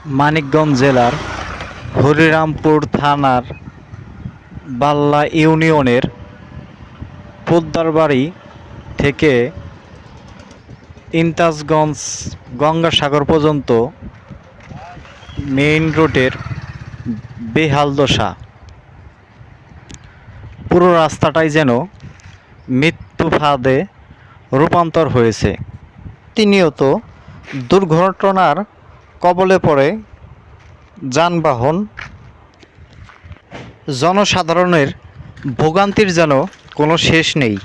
মানিকগঞ্জ জেলার হরিরামপুর থানার বাল্লা ইউনিয়নের পোদ্দারবাড়ি থেকে ইমতাজগঞ্জ গঙ্গাসাগর পর্যন্ত মেইন রোডের বেহাল দশা। পুরো রাস্তাটাই যেন মৃত্যু ফাঁদে রূপান্তর হয়েছে। প্রতিনিয়ত দুর্ঘটনার কবলে পড়ে যানবাহন, জনসাধারণের ভোগান্তির যেন কোনো শেষ নেই।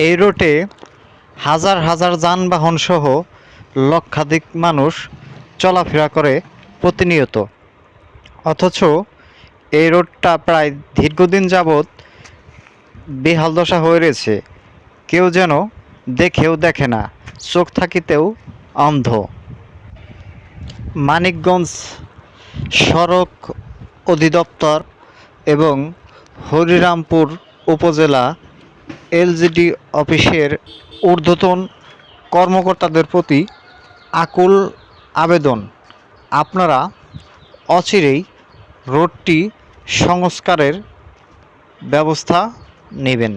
এই রোডে হাজার হাজার যানবাহন সহ লক্ষাধিক মানুষ চলাফেরা করে প্রতিনিয়ত, অথচ এই রোডটা প্রায় দীর্ঘদিন যাবৎ বেহাল দশা হয়ে রয়েছে। কেউ যেন দেখেও দেখে না, চোখ থাকিতেও অন্ধ। মানিকগঞ্জ সড়ক অধিদপ্তর এবং হরিরামপুর উপজেলা এলজিডি অফিসের ঊর্ধ্বতন কর্মকর্তাদের প্রতি আকুল আবেদন, আপনারা অচিরেই রোডটি সংস্কারের ব্যবস্থা নেবেন।